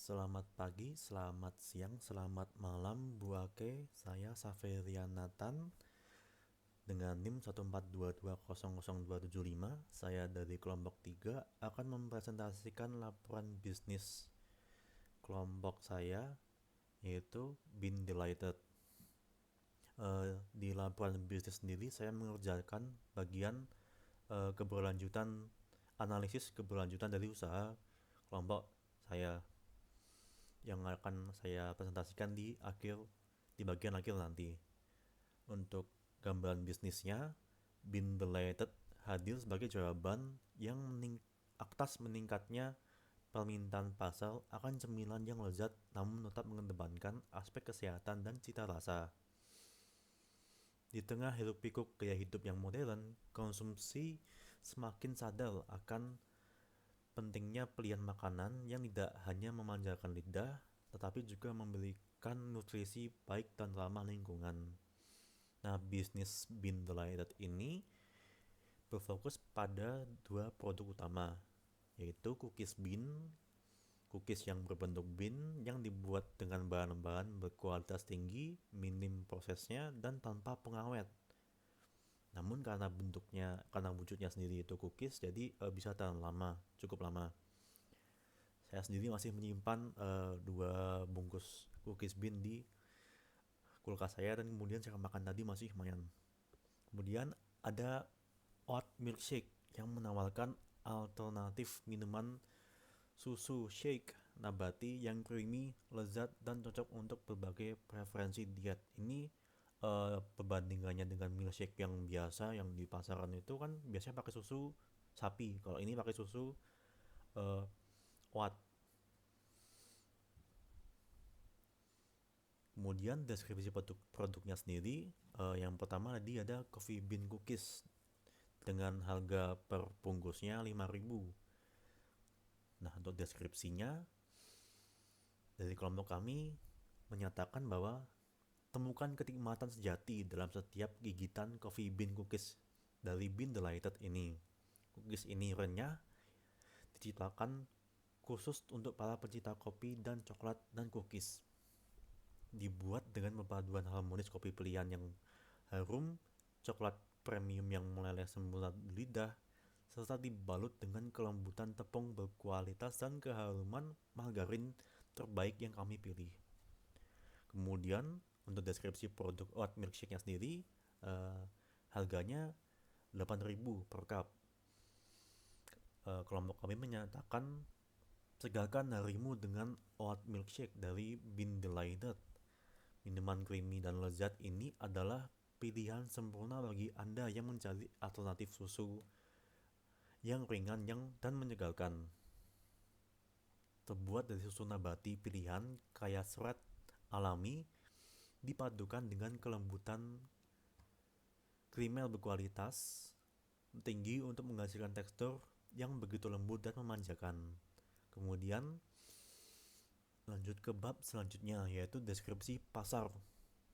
Selamat pagi, selamat siang, selamat malam, Buake. Saya Saferian Nathan dengan NIM 142200275. Saya dari kelompok 3 akan mempresentasikan laporan bisnis kelompok saya, yaitu Been Delighted. Di laporan bisnis sendiri saya mengerjakan bagian keberlanjutan analisis keberlanjutan dari usaha kelompok saya yang akan saya presentasikan di bagian akhir nanti. Untuk gambaran bisnisnya, Been Delighted hadir sebagai jawaban yang atas meningkatnya permintaan pasar akan cemilan yang lezat namun tetap mengedepankan aspek kesehatan dan cita rasa. Di tengah hiruk pikuk gaya hidup yang modern, konsumsi semakin sadar akan pentingnya pilihan makanan yang tidak hanya memanjakan lidah, tetapi juga memberikan nutrisi baik dan ramah lingkungan. Nah, bisnis Been Delighted ini berfokus pada dua produk utama, yaitu cookies bean, cookies yang berbentuk bean yang dibuat dengan bahan-bahan berkualitas tinggi, minim prosesnya, dan tanpa pengawet. Namun karena wujudnya sendiri itu cookies, jadi bisa tahan lama, cukup lama. Saya sendiri masih menyimpan dua bungkus cookies bean di kulkas saya dan kemudian saya makan tadi masih lumayan. Kemudian ada oat milkshake yang menawarkan alternatif minuman susu shake nabati yang creamy, lezat, dan cocok untuk berbagai preferensi diet. Ini perbandingannya dengan milkshake yang biasa yang di pasaran itu kan biasanya pakai susu sapi. Kalau ini pakai susu uh, oat. Kemudian deskripsi produknya sendiri, yang pertama tadi ada coffee bean cookies dengan harga per bungkusnya 5.000. Nah, untuk deskripsinya dari kelompok kami menyatakan bahwa temukan kenikmatan sejati dalam setiap gigitan coffee bean cookies dari Been Delighted ini. Cookies ini renyah, diciptakan khusus untuk para pecinta kopi dan coklat dan cookies. Dibuat dengan perpaduan harmonis kopi pilihan yang harum, coklat premium yang meleleh sempurna di lidah, serta dibalut dengan kelembutan tepung berkualitas dan keharuman margarin terbaik yang kami pilih. Kemudian untuk deskripsi produk oat milkshake-nya sendiri, uh, harganya 8.000 per cup. Kelompok kami menyatakan segarkan harimu dengan oat milkshake dari Been Delighted. Minuman creamy dan lezat ini adalah pilihan sempurna bagi Anda yang mencari alternatif susu yang ringan dan menyegarkan. Terbuat dari susu nabati pilihan kaya serat alami dipadukan dengan kelembutan krimel berkualitas tinggi untuk menghasilkan tekstur yang begitu lembut dan memanjakan. Kemudian lanjut ke bab selanjutnya, yaitu deskripsi pasar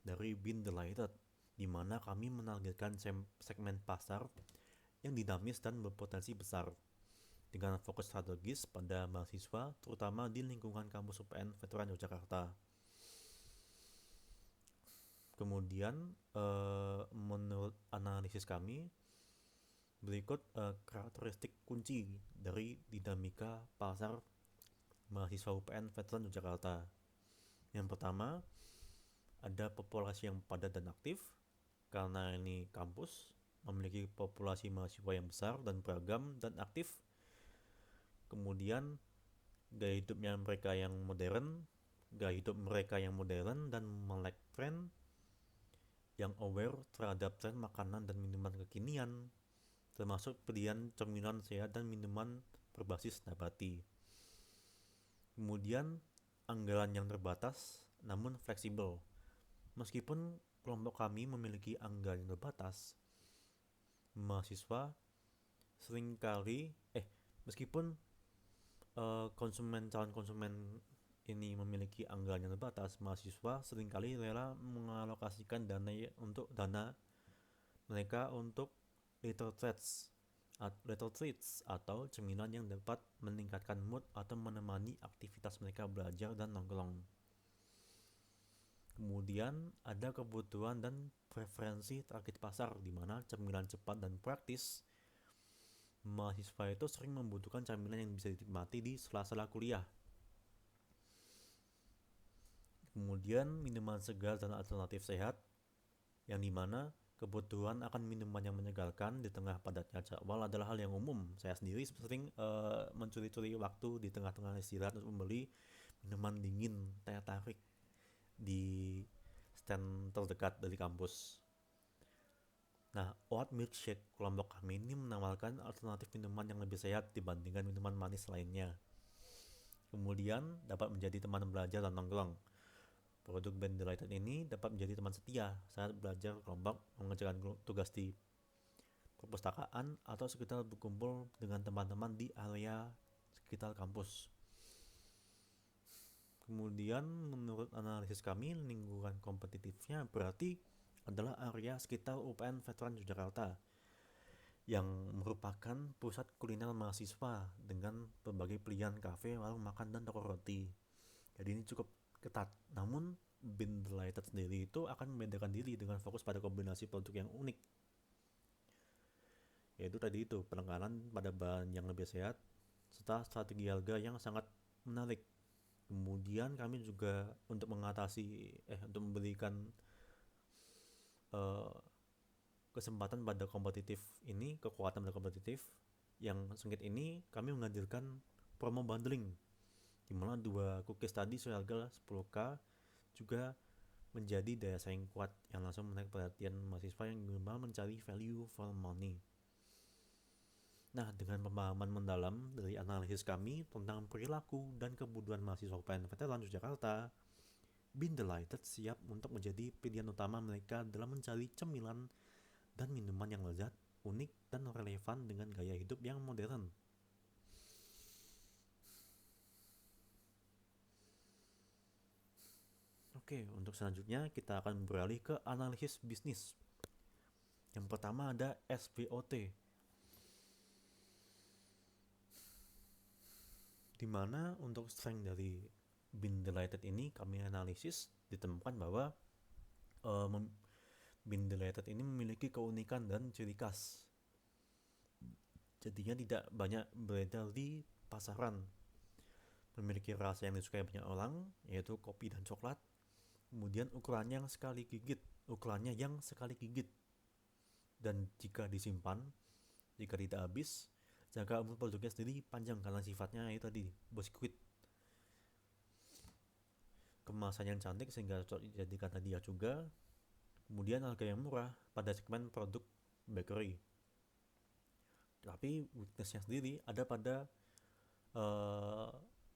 dari Been Delighted, di mana kami menargetkan segmen pasar yang dinamis dan berpotensi besar dengan fokus strategis pada mahasiswa, terutama di lingkungan kampus UPN Veteran Yogyakarta. Kemudian menurut analisis kami, berikut karakteristik kunci dari dinamika pasar mahasiswa UPN Veteran Yogyakarta. Yang pertama, ada populasi yang padat dan aktif, karena ini kampus memiliki populasi mahasiswa yang besar dan beragam dan aktif. Kemudian gaya hidup mereka yang modern dan melek tren, yang aware terhadap tren makanan dan minuman kekinian, termasuk pilihan cemilan sehat dan minuman berbasis nabati. Kemudian anggaran yang terbatas namun fleksibel. Meskipun kelompok kami memiliki anggaran yang terbatas, mahasiswa seringkali meskipun calon konsumen ini memiliki anggaran yang terbatas, mahasiswa seringkali rela mengalokasikan dana mereka untuk little threats little treats atau cemilan yang dapat meningkatkan mood atau menemani aktivitas mereka belajar dan nongkrong. Kemudian ada kebutuhan dan preferensi target pasar, di mana cemilan cepat dan praktis. Mahasiswa itu sering membutuhkan camilan yang bisa dinikmati di sela-sela kuliah. Kemudian minuman segar dan alternatif sehat, yang dimana kebutuhan akan minuman yang menyegarkan di tengah padatnya jadwal adalah hal yang umum. Saya sendiri sering mencuri-curi waktu di tengah-tengah istirahat untuk membeli minuman dingin teh tarik di stand terdekat dari kampus. Nah, oat milkshake kelompok kami ini menawarkan alternatif minuman yang lebih sehat dibandingkan minuman manis lainnya. Kemudian dapat menjadi teman belajar dan nongkrong. Produk Band Delighted ini dapat menjadi teman setia saat belajar kelompok, mengerjakan tugas di perpustakaan, atau sekitar berkumpul dengan teman-teman di area sekitar kampus. Kemudian menurut analisis kami, lingkungan kompetitifnya berarti adalah area sekitar UPN Veteran Yogyakarta yang merupakan pusat kuliner mahasiswa dengan berbagai pilihan kafe, warung makan, dan toko roti. Jadi ini cukup ketat. Namun Band Delighted sendiri itu akan membedakan diri dengan fokus pada kombinasi produk yang unik, yaitu tadi itu penekanan pada bahan yang lebih sehat serta strategi harga yang sangat menarik. Kemudian kami juga untuk memberikan kesempatan pada kompetitif ini, kekuatan pada kompetitif yang sengit ini, kami menghadirkan promo bundling, di mana 2 cookies tadi seharga 10k juga menjadi daya saing kuat yang langsung menarik perhatian mahasiswa yang gemar mencari value for money. Nah, dengan pemahaman mendalam dari analisis kami tentang perilaku dan kebutuhan mahasiswa UPN Veteran Yogyakarta, Band Delighted siap untuk menjadi pilihan utama mereka dalam mencari cemilan dan minuman yang lezat, unik, dan relevan dengan gaya hidup yang modern. Oke, untuk selanjutnya kita akan beralih ke analisis bisnis. Yang pertama ada SBOT, di mana untuk strength dari Band Delighted ini kami analisis ditemukan bahwa Band Delighted ini memiliki keunikan dan ciri khas. Jadinya tidak banyak beredar di pasaran. Memiliki rasa yang disukai banyak orang, yaitu kopi dan coklat. Kemudian ukurannya yang sekali gigit. Dan jika disimpan, jika tidak habis, jangka umur produknya sendiri panjang karena sifatnya itu tadi biskuit. Kemasan yang cantik sehingga cocok dijadikan hadiah juga. Kemudian harga yang murah pada segmen produk bakery. Tapi weaknessnya sendiri ada pada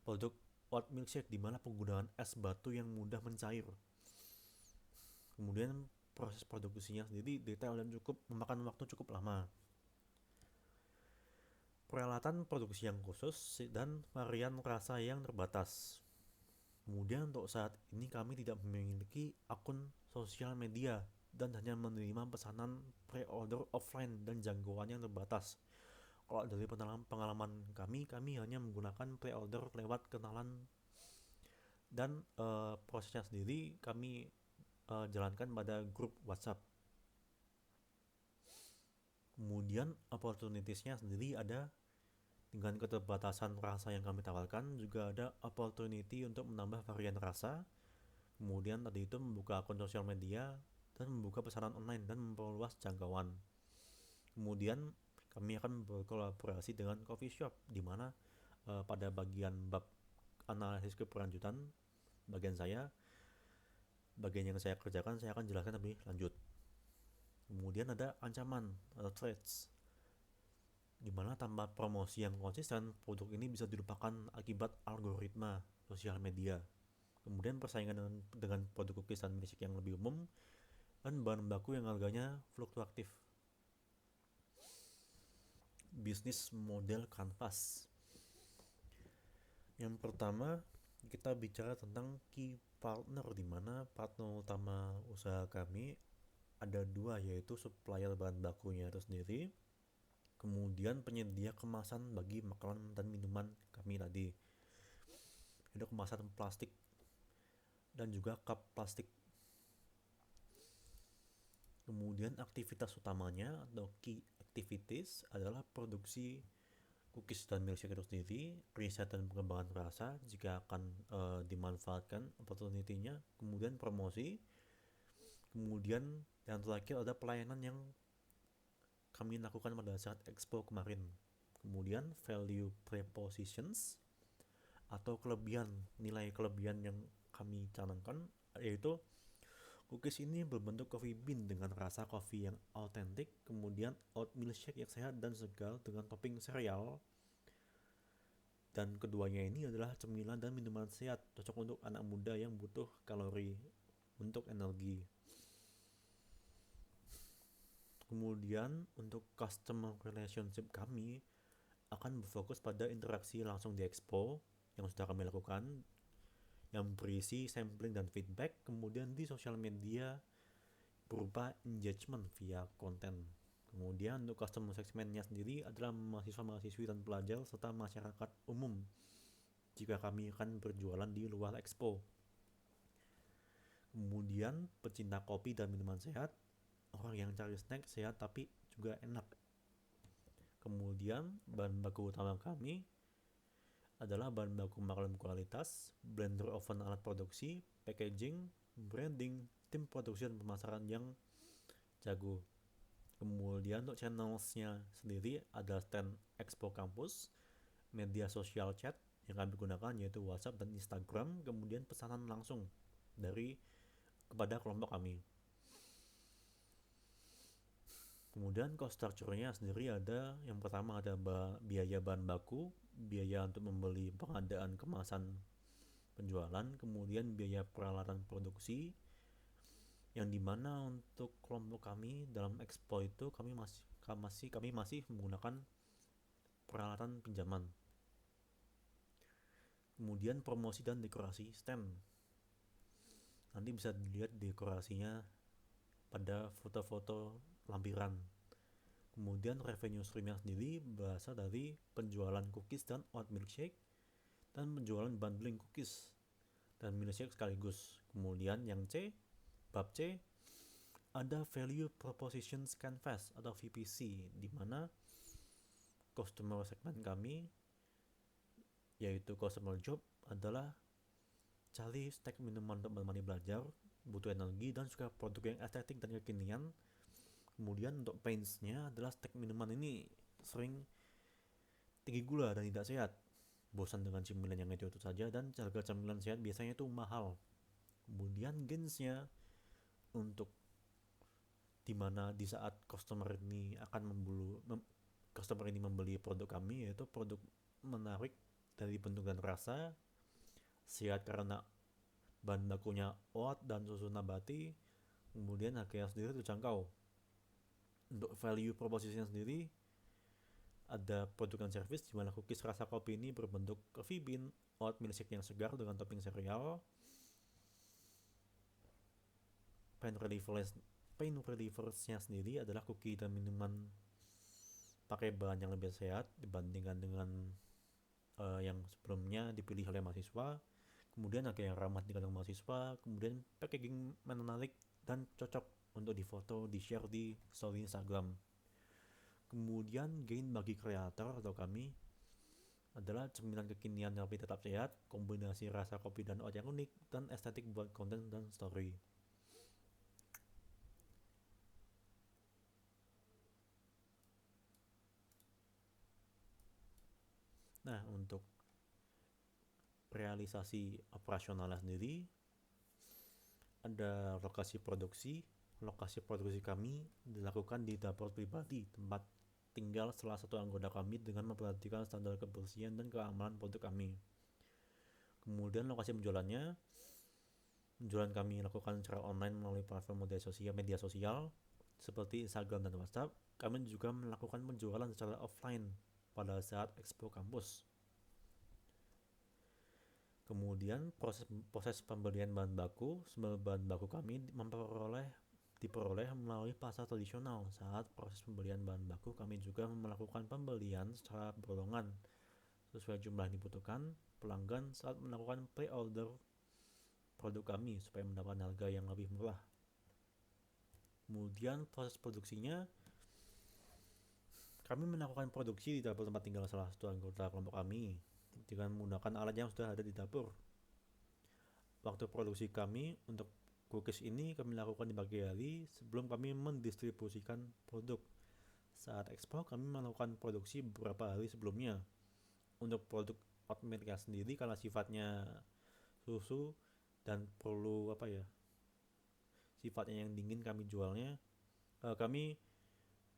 produk oat milkshake, di mana penggunaan es batu yang mudah mencair. Kemudian proses produksinya sendiri detail dan memakan waktu cukup lama. Peralatan produksi yang khusus dan varian rasa yang terbatas. Kemudian untuk saat ini kami tidak memiliki akun sosial media dan hanya menerima pesanan pre-order offline dan jangkauan yang terbatas. Kalau dari pengalaman kami hanya menggunakan pre-order lewat kenalan, dan prosesnya sendiri kami jalankan pada grup WhatsApp. Kemudian opportunitiesnya sendiri ada dengan keterbatasan rasa yang kami tawarkan, juga ada opportunity untuk menambah varian rasa. Kemudian tadi itu membuka akun sosial media dan membuka pesanan online dan memperluas jangkauan. Kemudian kami akan berkolaborasi dengan coffee shop, di mana pada bagian bab analisis keberlanjutan bagian yang saya kerjakan, saya akan jelaskan lebih lanjut. Kemudian ada ancaman atau threats, di mana tanpa promosi yang konsisten, produk ini bisa dilupakan akibat algoritma sosial media. Kemudian persaingan dengan produk cookies dan milkshake yang lebih umum, dan bahan baku yang harganya fluktuatif. Bisnis model kanvas. Yang pertama kita bicara tentang key partner, di mana partner utama usaha kami ada 2, yaitu supplier bahan bakunya itu sendiri, Kemudian penyedia kemasan bagi makanan dan minuman kami tadi, ada kemasan plastik dan juga cup plastik. Kemudian aktivitas utamanya atau key activities adalah produksi cookies dan milkshake itu sendiri, riset dan pengembangan rasa jika akan dimanfaatkan opportunity-nya, kemudian promosi, kemudian yang terakhir ada pelayanan yang kami lakukan pada saat expo kemarin. Kemudian value propositions atau nilai kelebihan yang kami canangkan, yaitu cookies ini berbentuk coffee bean dengan rasa kopi yang autentik, kemudian oat milkshake yang sehat dan segar dengan topping sereal. Dan keduanya ini adalah cemilan dan minuman sehat, cocok untuk anak muda yang butuh kalori untuk energi. Kemudian untuk customer relationship kami akan berfokus pada interaksi langsung di expo yang sudah kami lakukan, yang berisi sampling dan feedback, kemudian di sosial media berupa engagement via konten. Kemudian untuk customer segmentnya sendiri adalah mahasiswa-mahasiswi dan pelajar serta masyarakat umum jika kami akan berjualan di luar expo. Kemudian pecinta kopi dan minuman sehat, orang yang cari snack sehat tapi juga enak. Kemudian bahan baku utama kami adalah bahan baku makanan kualitas, blender oven alat produksi, packaging, branding, tim produksi dan pemasaran yang jago. Kemudian untuk channelsnya sendiri ada stand Expo Campus, media sosial chat yang kami gunakan yaitu WhatsApp dan Instagram, kemudian pesanan langsung dari kepada kelompok kami. Kemudian cost structure-nya sendiri ada, yang pertama ada biaya bahan baku, biaya untuk membeli pengadaan kemasan penjualan, kemudian biaya peralatan produksi, yang dimana untuk kelompok kami dalam expo itu kami masih menggunakan peralatan pinjaman. Kemudian promosi dan dekorasi stand, nanti bisa dilihat dekorasinya pada foto-foto lampiran. Kemudian revenue streamnya sendiri berasal dari penjualan cookies dan oat milkshake dan penjualan bundling cookies dan milkshake sekaligus. Kemudian yang bab C ada value propositions canvas atau VPC, di mana customer segment kami yaitu customer job adalah cari snack minuman untuk menemani belajar, butuh energi dan juga produk yang estetik dan kekinian. Kemudian untuk pains-nya adalah snack minuman ini sering tinggi gula dan tidak sehat, bosan dengan cemilan yang itu saja, dan harga cemilan sehat biasanya itu mahal. Kemudian gains-nya untuk dimana di saat customer ini membeli produk kami, yaitu produk menarik dari bentuk dan rasa, sehat karena bahan bakunya oat dan susu nabati, kemudian harganya sendiri terjangkau. Untuk value proposition sendiri ada produk dan service, di mana cookies rasa kopi ini berbentuk coffee bean, oat milkshake yang segar dengan topping sereal. Pain relievers-nya sendiri adalah cookie dan minuman pakai bahan yang lebih sehat dibandingkan dengan yang sebelumnya dipilih oleh mahasiswa. Kemudian ada yang ramah di kantong mahasiswa, kemudian packaging menarik dan cocok untuk difoto, di-share di story Instagram. Kemudian gain bagi kreator atau kami adalah cemilan kekinian tapi tetap sehat, kombinasi rasa kopi dan oat yang unik, dan estetik buat konten dan story. Nah, untuk realisasi operasionalnya sendiri ada lokasi produksi kami dilakukan di dapur pribadi, tempat tinggal salah satu anggota kami dengan memperhatikan standar kebersihan dan keamanan produk kami. Kemudian lokasi penjualan kami lakukan secara online melalui platform media sosial seperti Instagram dan WhatsApp. Kami juga melakukan penjualan secara offline pada saat Expo Campus. Kemudian proses pembelian bahan baku, semua bahan baku kami diperoleh melalui pasar tradisional. Saat proses pembelian bahan baku, kami juga melakukan pembelian secara berolongan sesuai jumlah yang dibutuhkan pelanggan saat melakukan pre-order produk kami supaya mendapatkan harga yang lebih murah. Kemudian proses produksinya, kami melakukan produksi di dapur tempat tinggal salah satu anggota kelompok kami dengan menggunakan alat yang sudah ada di dapur. Waktu produksi kami untuk cookies ini kami lakukan di pagi hari sebelum kami mendistribusikan produk. Saat ekspor kami melakukan produksi beberapa hari sebelumnya. Untuk produk oatmeal sendiri karena sifatnya susu dan perlu sifatnya yang dingin kami jualnya, kami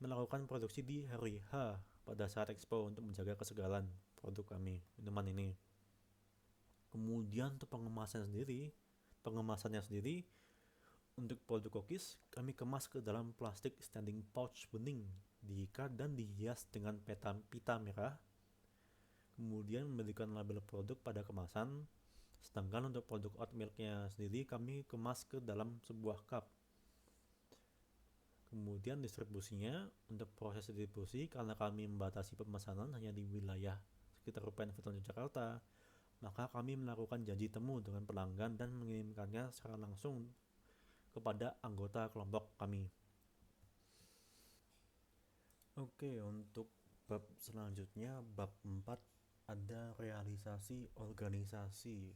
melakukan produksi di hari H pada saat ekspor untuk menjaga kesegaran produk kami, minuman ini. Kemudian untuk pengemasannya sendiri untuk produk cookies kami kemas ke dalam plastik standing pouch bening, diikat dan dihias dengan pita merah. Kemudian memberikan label produk pada kemasan. Sedangkan untuk produk oatmeal-nya sendiri kami kemas ke dalam sebuah cup. Kemudian distribusinya, untuk proses distribusi karena kami membatasi pemesanan hanya di wilayah sekitar UPN Veteran Jakarta, maka kami melakukan janji temu dengan pelanggan dan mengirimkannya secara langsung kepada anggota kelompok kami. Oke, untuk bab selanjutnya, bab 4 ada realisasi organisasi.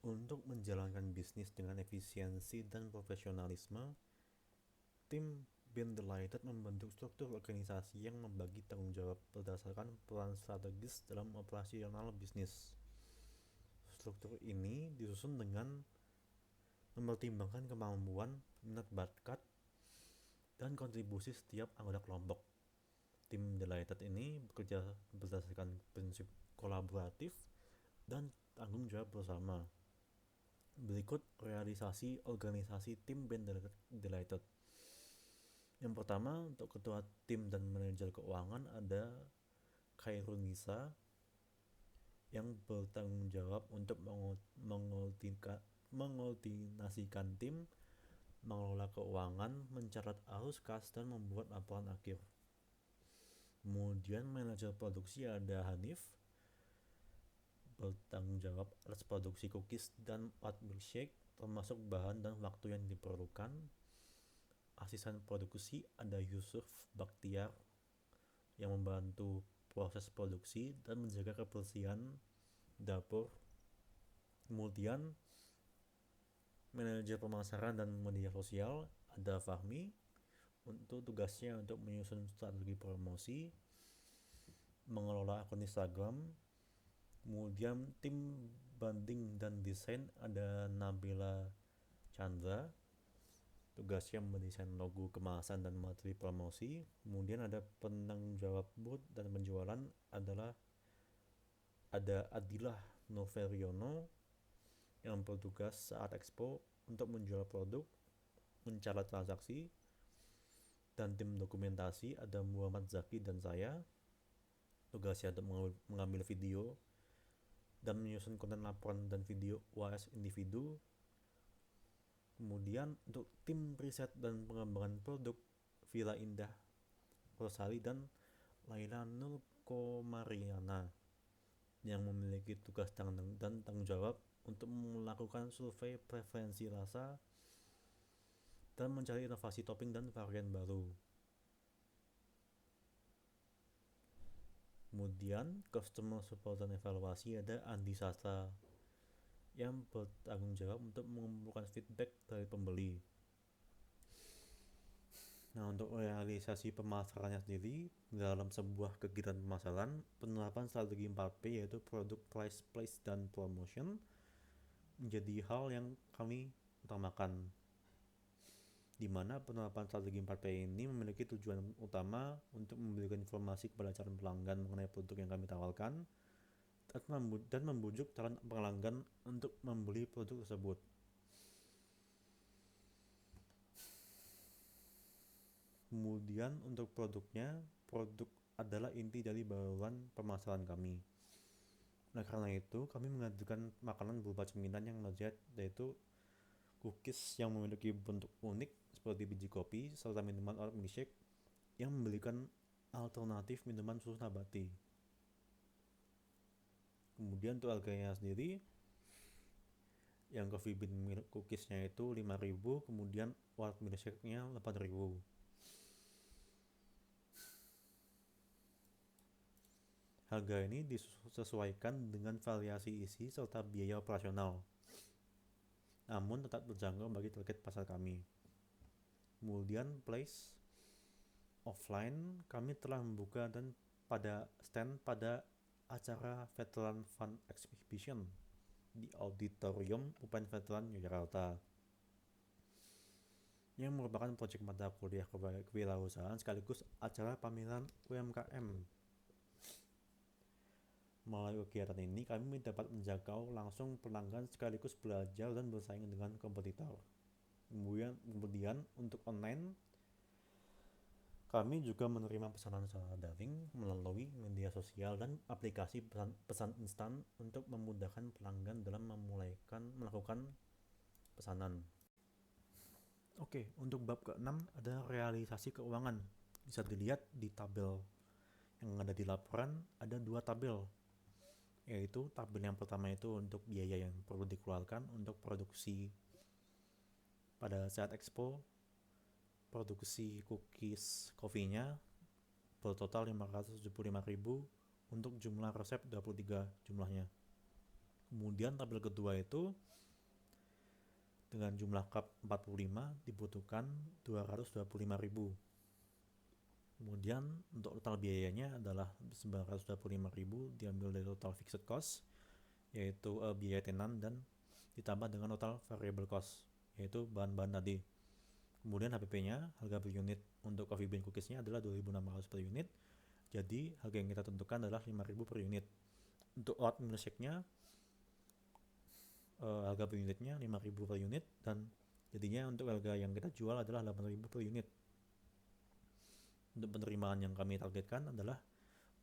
Untuk menjalankan bisnis dengan efisiensi dan profesionalisme, tim Ben Delighted membentuk struktur organisasi yang membagi tanggung jawab berdasarkan peran strategis dalam operasional bisnis. Struktur ini disusun dengan mempertimbangkan kemampuan, minat bakat, dan kontribusi setiap anggota kelompok. Tim Delighted ini bekerja berdasarkan prinsip kolaboratif dan tanggung jawab bersama. Berikut realisasi organisasi tim Ben Delighted. Yang pertama, untuk ketua tim dan manajer keuangan ada Khairunisa yang bertanggung jawab untuk mengkoordinasikan tim, mengelola keuangan, mencatat arus kas, dan membuat laporan akhir. Kemudian manajer produksi ada Hanif, bertanggung jawab atas produksi cookies dan oat milkshake termasuk bahan dan waktu yang diperlukan. Asisten produksi ada Yusuf Baktiar yang membantu proses produksi dan menjaga kebersihan dapur. Kemudian manajer pemasaran dan media sosial ada Fahmi, untuk tugasnya untuk menyusun strategi promosi, mengelola akun Instagram. Kemudian tim branding dan desain ada Nabila Chandra, tugasnya mendesain logo kemasan dan materi promosi. Kemudian ada penanggung jawab booth dan penjualan adalah ada Adilah Noveriono yang bertugas saat expo untuk menjual produk, mencatat transaksi. Dan tim dokumentasi ada Muhammad Zaki dan saya, tugasnya untuk mengambil video dan menyusun konten laporan dan video UAS individu. Kemudian untuk tim riset dan pengembangan produk Villa Indah Rosali dan Laila Nur Komariana yang memiliki tugas dan tanggung jawab untuk melakukan survei preferensi rasa dan mencari inovasi topping dan varian baru. Kemudian customer support dan evaluasi ada Andi Sastra yang bertanggung jawab untuk mengumpulkan feedback dari pembeli. Nah, untuk realisasi pemasarannya sendiri, dalam sebuah kegiatan pemasaran, penerapan strategi 4P yaitu product, price, place, dan promotion menjadi hal yang kami utamakan, di mana penerapan strategi 4P ini memiliki tujuan utama untuk memberikan informasi kepada calon pelanggan mengenai produk yang kami tawarkan dan membujuk calon pelanggan untuk membeli produk tersebut. Kemudian untuk produknya, produk adalah inti dari bauran pemasaran kami. Nah, karena itu kami menghadirkan makanan berupa cemilan yang lezat, yaitu cookies yang memiliki bentuk unik seperti biji kopi, serta minuman oat milkshake yang memberikan alternatif minuman susu nabati. Kemudian untuk harganya sendiri, yang coffee bean milk cookiesnya itu 5.000, kemudian oat milkshake-nya 8.000. Harga ini disesuaikan dengan variasi isi serta biaya operasional, namun tetap terjangkau bagi target pasar kami. Kemudian place offline, kami telah membuka dan pada stand pada acara Veteran Fun Exhibition di Auditorium UPN Veteran Yogyakarta, yang merupakan proyek mata kuliah kewirausahaan sekaligus acara pameran UMKM. Melalui kegiatan ini, kami dapat menjangkau langsung pelanggan sekaligus belajar dan bersaing dengan kompetitor. Kemudian untuk online, kami juga menerima pesanan secara daring melalui media sosial dan aplikasi pesan instan untuk memudahkan pelanggan dalam melakukan pesanan. Oke, untuk bab ke-6 ada realisasi keuangan. Bisa dilihat di tabel yang ada di laporan, ada 2 tabel, yaitu tabel yang pertama itu untuk biaya yang perlu dikeluarkan untuk produksi pada saat expo, produksi cookies coffee-nya bertotal 575.000 untuk jumlah resep 23 jumlahnya. Kemudian tabel kedua itu dengan jumlah cup 45 dibutuhkan 225.000. Kemudian untuk total biayanya adalah 925.000 diambil dari total fixed cost, yaitu biaya tenan, dan ditambah dengan total variable cost, yaitu bahan-bahan tadi. Kemudian HPP-nya, harga per unit untuk coffee bean cookies-nya adalah 2.600 per unit. Jadi harga yang kita tentukan adalah 5.000 per unit. Untuk oat milkshake-nya, harga per unitnya 5.000 per unit, dan jadinya untuk harga yang kita jual adalah 8.000 per unit. Untuk penerimaan yang kami targetkan adalah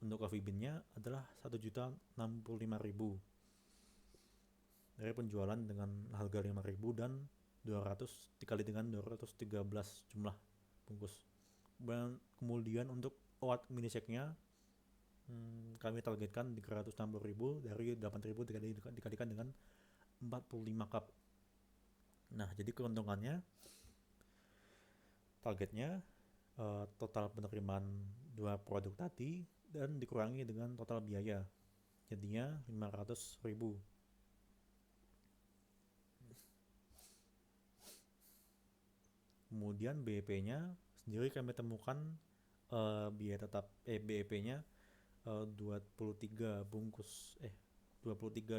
untuk coffee bean-nya adalah 1.065.000 dari penjualan dengan harga 5.000 dan 200 dikali dengan 213 jumlah bungkus. Kemudian untuk oat milkshake-nya kami targetkan 360.000 dari 8.000 dikalikan dengan 45 cup. Nah, jadi keuntungannya targetnya total penerimaan 2 produk tadi dan dikurangi dengan total biaya, jadinya 500.000. Kemudian BEP-nya sendiri kami temukan biaya tetap BEP-nya 23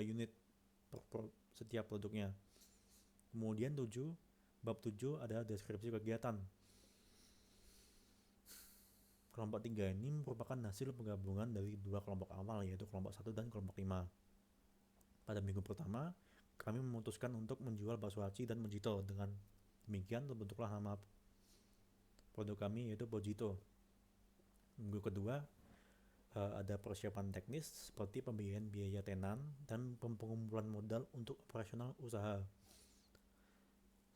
unit per setiap produknya. Kemudian bab 7 ada deskripsi kegiatan. Kelompok 3 ini merupakan hasil penggabungan dari 2 kelompok awal, yaitu kelompok 1 dan kelompok 5. Pada minggu pertama, kami memutuskan untuk menjual bakso aci dan mojito. Dengan demikian terbentuklah nama produk kami, yaitu Bojito. Minggu kedua, ada persiapan teknis seperti pembiayaan biaya tenan dan pengumpulan modal untuk operasional usaha.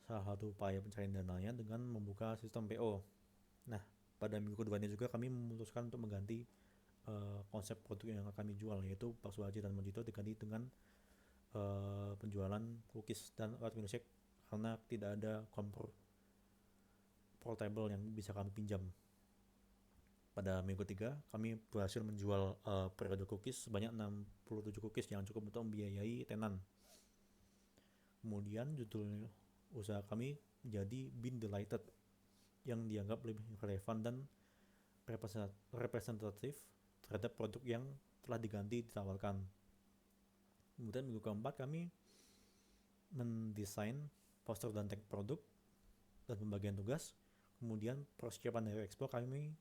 Salah satu upaya pencarian dananya dengan membuka sistem PO. Nah, pada minggu kedua ini juga kami memutuskan untuk mengganti konsep produk yang kami jual, yaitu bakso aci dan mojito diganti dengan penjualan cookies dan oat milkshake, karena tidak ada kompor portable yang bisa kami pinjam. Pada minggu 3 kami berhasil menjual periode cookies sebanyak 67 cookies yang cukup untuk membiayai tenan. Kemudian judul usaha kami menjadi Bean Delighted, yang dianggap lebih relevan dan representatif terhadap produk yang telah diganti ditawarkan. Kemudian minggu keempat kami mendesain poster dan tag produk dan pembagian tugas. Kemudian persiapan dari expo, kami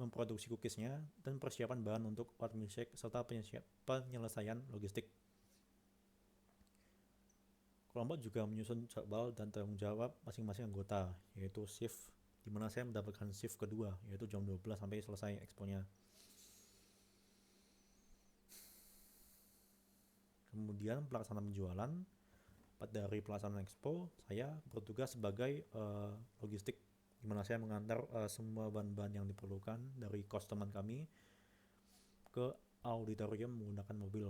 memproduksi cookiesnya dan persiapan bahan untuk oat milkshake serta penyelesaian logistik. Kelompok juga menyusun jadwal dan tanggung jawab masing-masing anggota, yaitu shift, di mana saya mendapatkan shift kedua, yaitu jam 12 sampai selesai expo-nya. Kemudian pelaksanaan penjualan, pada hari pelaksanaan expo saya bertugas sebagai logistik, di mana saya mengantar semua bahan-bahan yang diperlukan dari customer kami ke auditorium menggunakan mobil.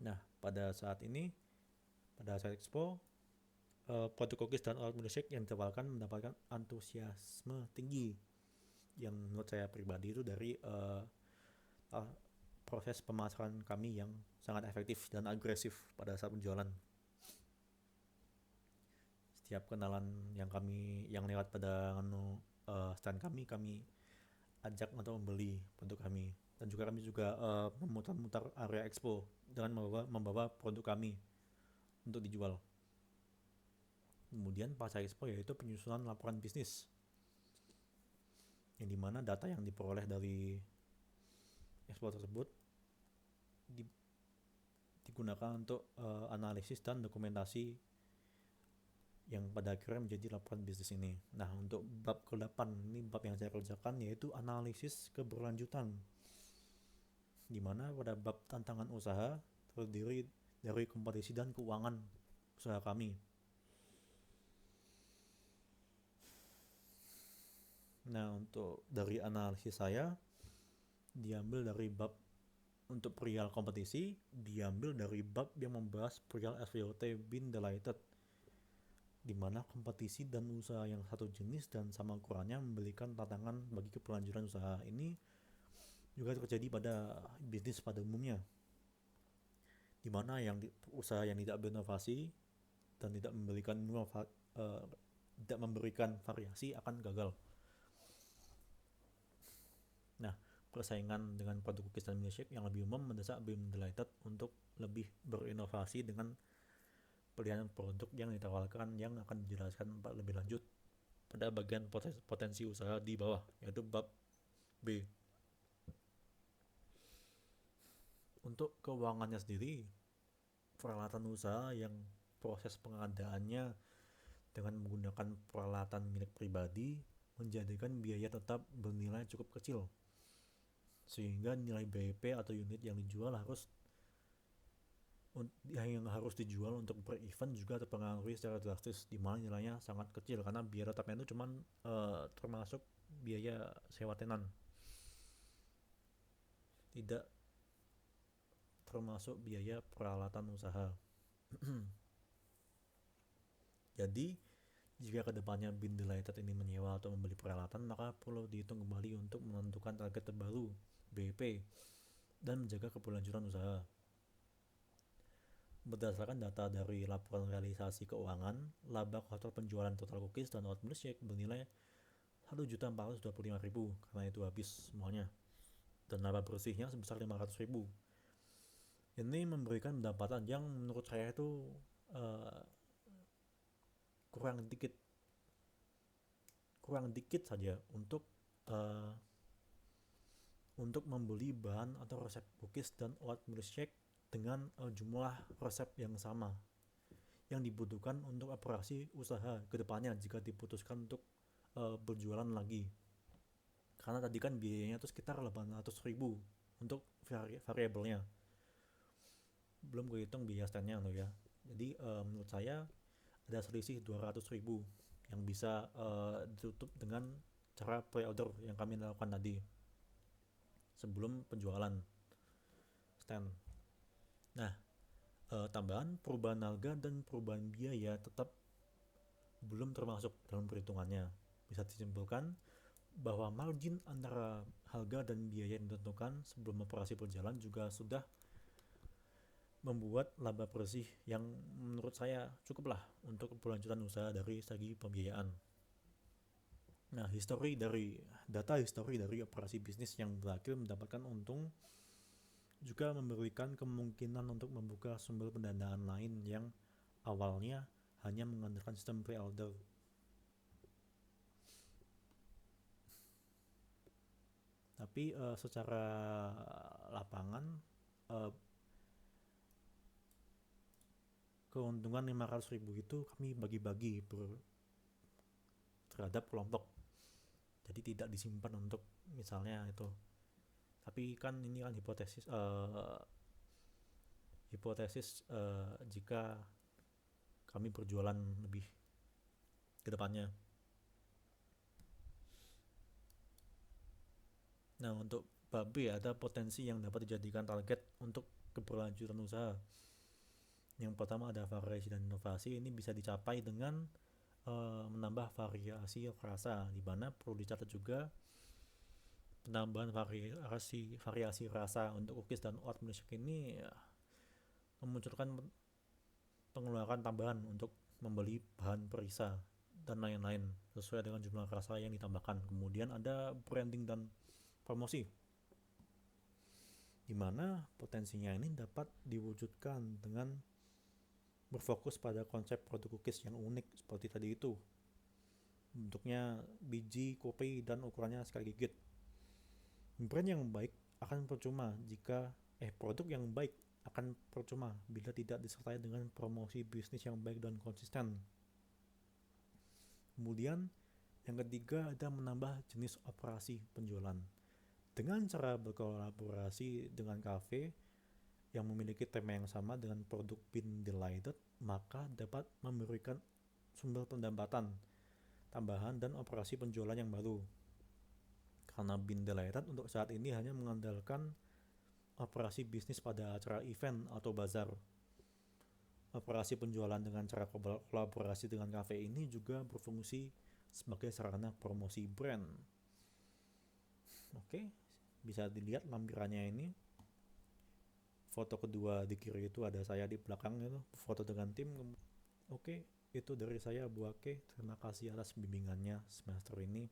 Nah, pada saat expo, produk cookies dan oat milkshake yang ditawarkan mendapatkan antusiasme tinggi, yang menurut saya pribadi itu dari proses pemasaran kami yang sangat efektif dan agresif pada saat penjualan. Setiap kenalan yang lewat pada stand kami ajak untuk membeli produk kami, dan juga kami memutar-mutar area expo dengan membawa produk kami untuk dijual. Kemudian pasca expo yaitu penyusunan laporan bisnis, yang dimana data yang diperoleh dari expo tersebut digunakan untuk analisis dan dokumentasi yang pada akhirnya menjadi laporan bisnis ini. Nah, untuk bab ke-8 ini bab yang saya kerjakan, yaitu analisis keberlanjutan, dimana pada bab tantangan usaha terdiri dari kompetisi dan keuangan usaha kami. Nah, untuk dari analisis saya diambil dari bab untuk perihal kompetisi, diambil dari bab yang membahas perihal SWOT Being Delighted, di mana kompetisi dan usaha yang satu jenis dan sama ukurannya memberikan tantangan bagi keberlanjutan usaha. Ini juga terjadi pada bisnis pada umumnya, di mana usaha yang tidak berinovasi dan tidak memberikan variasi akan gagal. Nah, persaingan dengan produk cookies dan milkshake yang lebih umum mendesak Being Delighted untuk lebih berinovasi dengan pilihan produk yang ditawarkan, yang akan dijelaskan lebih lanjut pada bagian potensi usaha di bawah, yaitu bab B. Untuk keuangannya sendiri, peralatan usaha yang proses pengadaannya dengan menggunakan peralatan milik pribadi menjadikan biaya tetap bernilai cukup kecil, sehingga nilai BIP atau unit yang harus dijual untuk per-event juga terpengaruhi secara drastis, di mana nilainya sangat kecil karena biaya tetapnya itu cuma termasuk biaya sewa tenan, tidak termasuk biaya peralatan usaha. Jadi jika kedepannya Being Delighted ini menyewa atau membeli peralatan, maka perlu dihitung kembali untuk menentukan target terbaru BIP dan menjaga keberlanjutan usaha. Berdasarkan data dari laporan realisasi keuangan, laba kuartal penjualan total cookies dan oat milkshake bernilai 1.425.000 karena itu habis semuanya, dan laba bersihnya sebesar 500.000. Ini memberikan pendapatan yang menurut saya itu kurang dikit saja untuk membeli bahan atau resep cookies dan oat milkshake dengan jumlah resep yang sama yang dibutuhkan untuk operasi usaha kedepannya jika diputuskan untuk berjualan lagi. Karena tadi kan biayanya itu sekitar 800.000 untuk variabelnya, belum kehitung biaya standnya loh ya. Jadi menurut saya ada selisih 200.000 yang bisa ditutup dengan cara pre-order yang kami lakukan tadi sebelum penjualan stand. Nah, tambahan perubahan harga dan perubahan biaya tetap belum termasuk dalam perhitungannya. Bisa disimpulkan bahwa margin antara harga dan biaya yang ditentukan sebelum operasi berjalan juga sudah membuat laba bersih yang menurut saya cukuplah untuk keberlanjutan usaha dari segi pembiayaan. Nah, data histori dari operasi bisnis yang berakhir mendapatkan untung juga memberikan kemungkinan untuk membuka sumber pendanaan lain yang awalnya hanya mengandalkan sistem pre-order. Tapi secara lapangan keuntungan 500.000 itu kami bagi-bagi terhadap kelompok, jadi tidak disimpan untuk misalnya itu. Tapi kan ini kan hipotesis jika kami berjualan lebih ke depannya. Nah, untuk bab B ada potensi yang dapat dijadikan target untuk keberlanjutan usaha. Yang pertama ada variasi dan inovasi. Ini bisa dicapai dengan menambah variasi rasa, di mana perlu dicatat juga penambahan variasi rasa untuk cookies dan oat milkshake ini memunculkan pengeluaran tambahan untuk membeli bahan perisa dan lain-lain sesuai dengan jumlah rasa yang ditambahkan. Kemudian ada branding dan promosi, di mana potensinya ini dapat diwujudkan dengan berfokus pada konsep produk cookies yang unik seperti tadi itu. Bentuknya biji, kopi, dan ukurannya sekali gigit. Brand yang baik akan percuma jika produk yang baik akan percuma bila tidak disertai dengan promosi bisnis yang baik dan konsisten. Kemudian yang ketiga ada menambah jenis operasi penjualan. Dengan cara berkolaborasi dengan kafe yang memiliki tema yang sama dengan produk Bean Delighted, maka dapat memberikan sumber pendapatan tambahan dan operasi penjualan yang baru. Karena Bean Delighted untuk saat ini hanya mengandalkan operasi bisnis pada acara event atau bazar. Operasi penjualan dengan cara kolaborasi dengan kafe ini juga berfungsi sebagai sarana promosi brand. Oke, bisa dilihat lampirannya ini. Foto kedua di kiri itu ada saya di belakang itu, foto dengan tim. Oke, itu dari saya Bu Ake. Terima kasih atas bimbingannya semester ini.